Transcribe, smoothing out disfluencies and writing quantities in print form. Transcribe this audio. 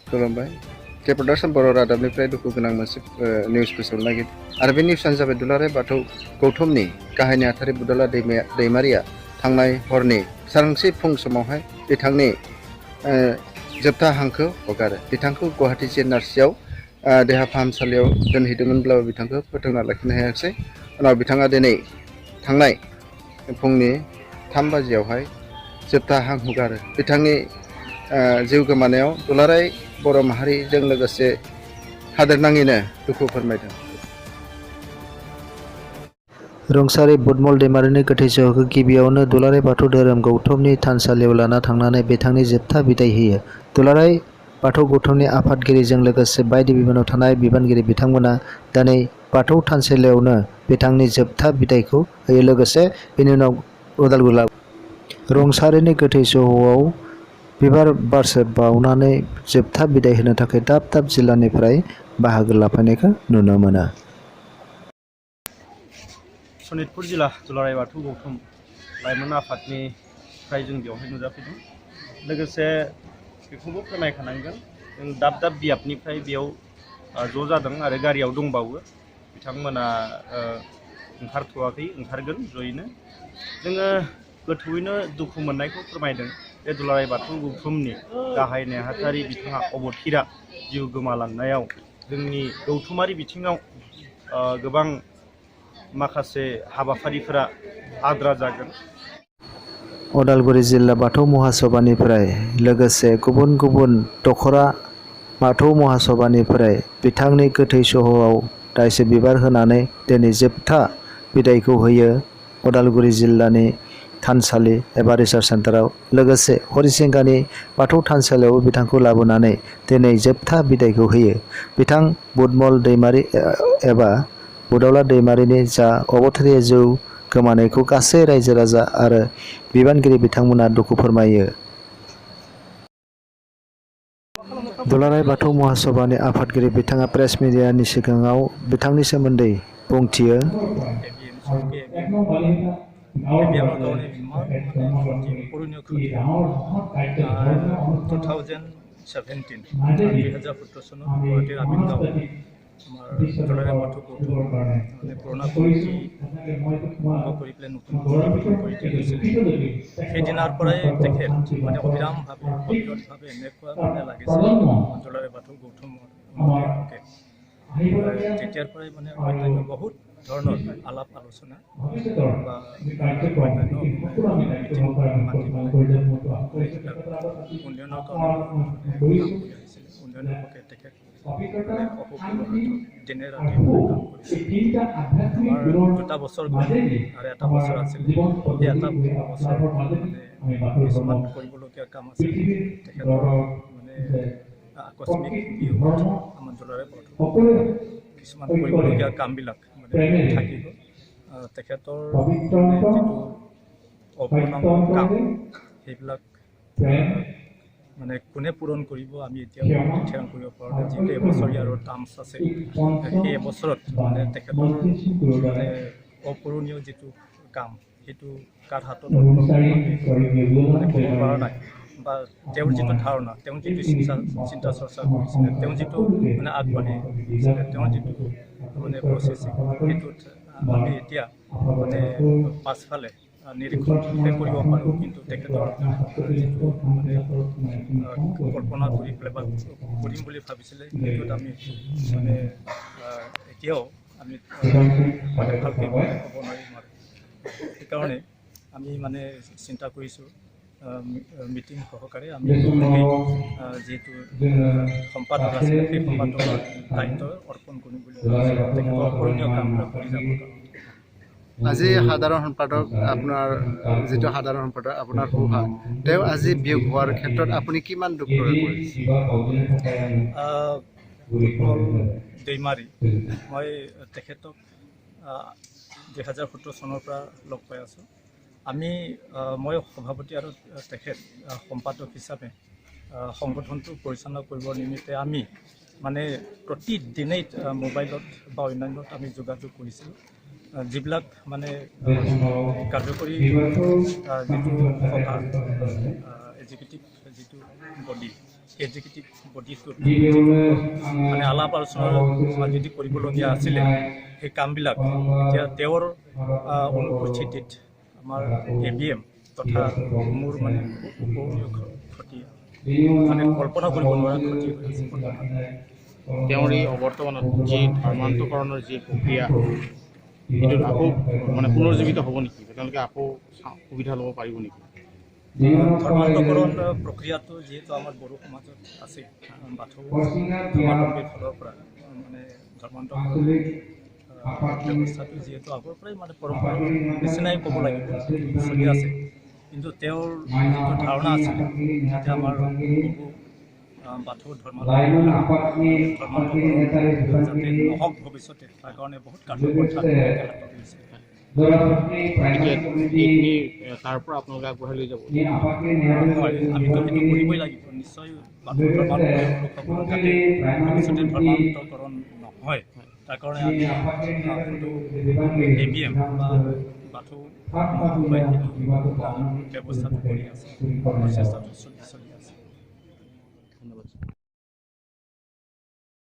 खुलुमबाय केपटारसन बर' रादाबनिफ्राय दुखु गोनां मोनसे निउस फोसावनो नागिरदों आरो बे निउसआनो जाबाय दुलाराय बाथौ गौथुमनि गाहाय नेहाथारि बुदला दैमारिया थांनाय हरनि सानसे फुं समावहाय बिथांनि जोबथा हांखो हगारो बिथांखौ गुवाहाटी जिएनआरसिआव देहा फाहामसालियाव दोनहैदोंमोनब्लाबो बिथांखौ फोथांना लाखिनो हायाखिसै उनाव बिथाङा दिनै थांनाय फुंनि 3 बाजियावहाय जोबथा हां हगारो बिथांनि जिउ गोमानायाव दुलाराय बर' माहारिजों लोगोसे हादोरनाङैनो दुखु फोरमायदों। रुंसारि बुदमल दैमारिनि गोथै सह'खौ गिबियावनो दुलाराय बाथौ धोरोम गौथुमनि थानसालियाव लाना थांनानै बिथांनि जोबथा बिदाय होयो। दुलाराय बाथौ गौथुमनि आफादगिरिजों लोगोसे बायदि बिबानाव थानाय बिबानगिरि बिथांमोना दिनै बाथौ थानसालियावनो बिथांनि जोबथा बिदायखौ होयो। लोगोसे बेनि उनाव उदालगुरि रुंसारिनि गोथै सह'आव बिबार बारसे बावनानै जोबथा बिदाय होनो थाखाय दाब दाब जिल्लानिफ्राय बाहागो लाफैनायखौ नुनो मोनो। सनितपुर जिल्ला दुलाराय बाथौ गौथुम लाइमोन आफादनिफ्राय जों बेवहाय नुजाफैदों। लोगोसे बेखौबो फोरमायखानांगोन जों दाब दाब बियाबनिफ्राय बेयाव ज' जादों आरो गारियाव दंबावो बिथांमोना ओंखारथ'वाखै ओंखारगोन जयैनो जोङो गोथौयैनो दुखु मोननायखौ फोरमायदों बे दुलाराय बाथौ गौथुमनि गाहाय नेहाथारि बिथाङा अबथिरा जिउ गोमालांनायाव जोंनि गौथुमारि बिथिङाव गोबां माखासे हाबाफारिफोरा आद्रा जागोन। उदालगुरि जिल्ला बाथौ महासभानिफ्राय लोगोसे गुबुन गुबुन दखरा बाथौ महासभानिफ्राय बिथांनि गोथै सह'आव दाइसे बिबार होनानै दिनै जोबथा बिदायखौ होयो उदालगुरि जिल्लानि थानसालि एबा रिसार्च सेन्टाराव। लोगोसे हरिसिंगानि बाथौ थानसालियावबो बिथांखौ लाबोनानै दिनै जोबथा बिदायखौ होयो। बिथां बुदमल दैमारि एबा बुदौला दैमारिनि जा अबथिरा जिउ गोमानायखौ गासै रायजो राजा आरो बिबानगिरि बिथांमोना दुखु फोरमायो। दुलाराय बाथौ महासभानि आफादगिरि बिथाङा प्रेस मिडियानि सिगाङाव बिथांनि सोमोन्दै बुंथियो। ABM गावनि इमान माने क्षति अपुरनीय क्षति 2017 2017 চনত গুৱাহাটীৰ আমিনগাঁও আমাৰ দুলাৰায় বাথৌ গৌতম মানে পুৰণা কমিটি ভংগ কৰি পেলাই নতুন কমিটি গঠন কৰি দিয়া হৈছিলে। সেইদিনাৰ পৰাই তেখেত মানে অবিৰামভাৱে অবিৰতভাৱে এনেকুৱা মানে লাগিছিল দুলাৰায় বাথৌ গৌতমৰ হকে তেতিয়াৰ পৰাই মানে অন্যান্য বহুত ধৰণৰ আলাপ আলোচনা বা অন্যান্য মিটিং মাতি পেলাই এইবিলাক উন্নয়নৰ কাৰণে মানে কাম কৰি আহিছিলে। উন্নয়নৰ হকে তেখেত মানে অহোপুৰুষাৰ্থ দিনে ৰাতি কাম কৰিছিল। আমাৰ 2টা বছৰ গ'ল আৰু 1টা বছৰ আছিলে। এই 1টা বছৰ মানে কিছুমান কৰিবলগীয়া কাম আছিল তেখেতৰ মানে আকস্মিক বিয়োগত আমাৰ দুলাৰায় বাথৌ কিছুমান কৰিবলগীয়া কামবিলাক মানে থাকি গ'ল। তেখেতৰ মানে যিটো অপূৰ্ণাংগ কাম সেইবিলাক মানে কোনে পূৰণ কৰিব আমি এতিয়াও থিৰাং কৰিব পৰা নাই। যিহেতু এবছৰীয়া আৰু টাৰ্মছ আছে সেই এবছৰত মানে তেখেতৰ মানে অপূৰণীয় যিটো কাম সেইটো কাৰ হাতত আমি মানে ক'ব পৰা নাই বা তেওঁৰ যিটো ধাৰণা তেওঁ যিটো চিন্তা চৰ্চা কৰিছিলে তেওঁ যিটো মানে আগবাঢ়ি গৈছিলে তেওঁৰ যিটো মানে প্ৰচেছিং সেইটোত আমি এতিয়া মানে পাছফালে নিৰীক্ষণহে কৰিব পাৰোঁ। কিন্তু তেখেতৰ যিটো মানে কল্পনা কৰি পেলাই বা কৰিম বুলি ভাবিছিলে সেইটোত আমি মানে এতিয়াও আমি মানে ভালকৈ ক'ব নোৱাৰিম আৰু সেইকাৰণে আমি মানে চিন্তা কৰিছোঁ মিটিং সহকাৰে আমি যিহেতু সম্পাদক আছিলে সেই সম্পাদকৰ দায়িত্ব অৰ্পণ কৰিম বুলি ভাবিছোঁ তেখেতৰ অপূৰণীয় কামবিলাক কৰি যাবৰ কাৰণে। আজি সাধাৰণ সম্পাদক আপোনাৰ যিটো সাধাৰণ সম্পাদক আপোনাৰ সুভা তেওঁ আজি বিয়োগ হোৱাৰ ক্ষেত্ৰত আপুনি কিমান দুখ প্ৰকাশ কৰিছে? বুদমল दैमारी মই তেখেতক 2017 চনৰ পৰা লগ পাই আছোঁ। আমি মই সভাপতি আৰু তেখেত সম্পাদক হিচাপে সংগঠনটো পৰিচালনা কৰিবৰ নিমিত্তে আমি মানে প্ৰতিদিনেই মোবাইলত বা অন্যান্যত আমি যোগাযোগ কৰিছিলোঁ। যিবিলাক মানে কাৰ্যকৰী যিটো সভা এক্সিকিউটিভ যিটো বডি এক্সিকিউটিভ বডিটোত মানে আলাপ আলোচনা যদি কৰিবলগীয়া আছিলে সেই কামবিলাক এতিয়া তেওঁৰ অনুপস্থিতিত আমাৰ ABM তথা মোৰ মানে ক্ষতি মানে কল্পনা কৰিব নোৱাৰা ক্ষতি হৈ আছে তেওঁৰ এই অৱৰ্তমানত যি ধৰ্মান্তকৰণৰ যি প্ৰক্ৰিয়া এইটোত আকৌ মানে পুনৰুজ্জীৱিত হ'ব নেকি তেওঁলোকে আকৌ সুবিধা ল'ব পাৰিব নেকি ধৰ্মান্তকৰণ প্ৰক্ৰিয়াটো যিহেতু আমাৰ বড়ো সমাজত আছে বাথৌ ধৰ্মাৱলম্বীৰ ফালৰ পৰা মানে ধৰ্মান্তকৰণ ব্যৱস্থাটো যিহেতু আগৰ পৰাই মানে পৰম্পৰা নিচিনাই ক'ব লাগিব চলি আছে কিন্তু তেওঁৰ যিটো ধাৰণা আছিলে যাতে আমাৰ বাথৌ ধৰ্মাৱলম্বী যাতে নহওক ভৱিষ্যতে তাৰ কাৰণে বহুত কাঠোৰ কথা হাতত লৈছে এইখিনি তাৰ পৰা আপোনালোকে আগবঢ়াই লৈ যাব আমিতো সেইটো কৰিবই লাগিব নিশ্চয় বাথৌ ধৰ্মাৱলম্বী লোকসকলক যাতে ভৱিষ্যতে ধৰ্মান্তকৰণ নহয় তাৰ কাৰণে আমি ABM বা বাথৌ ব্যৱস্থাটো কৰি আছে প্ৰচেষ্টাটো চলি আছে ধন্যবাদ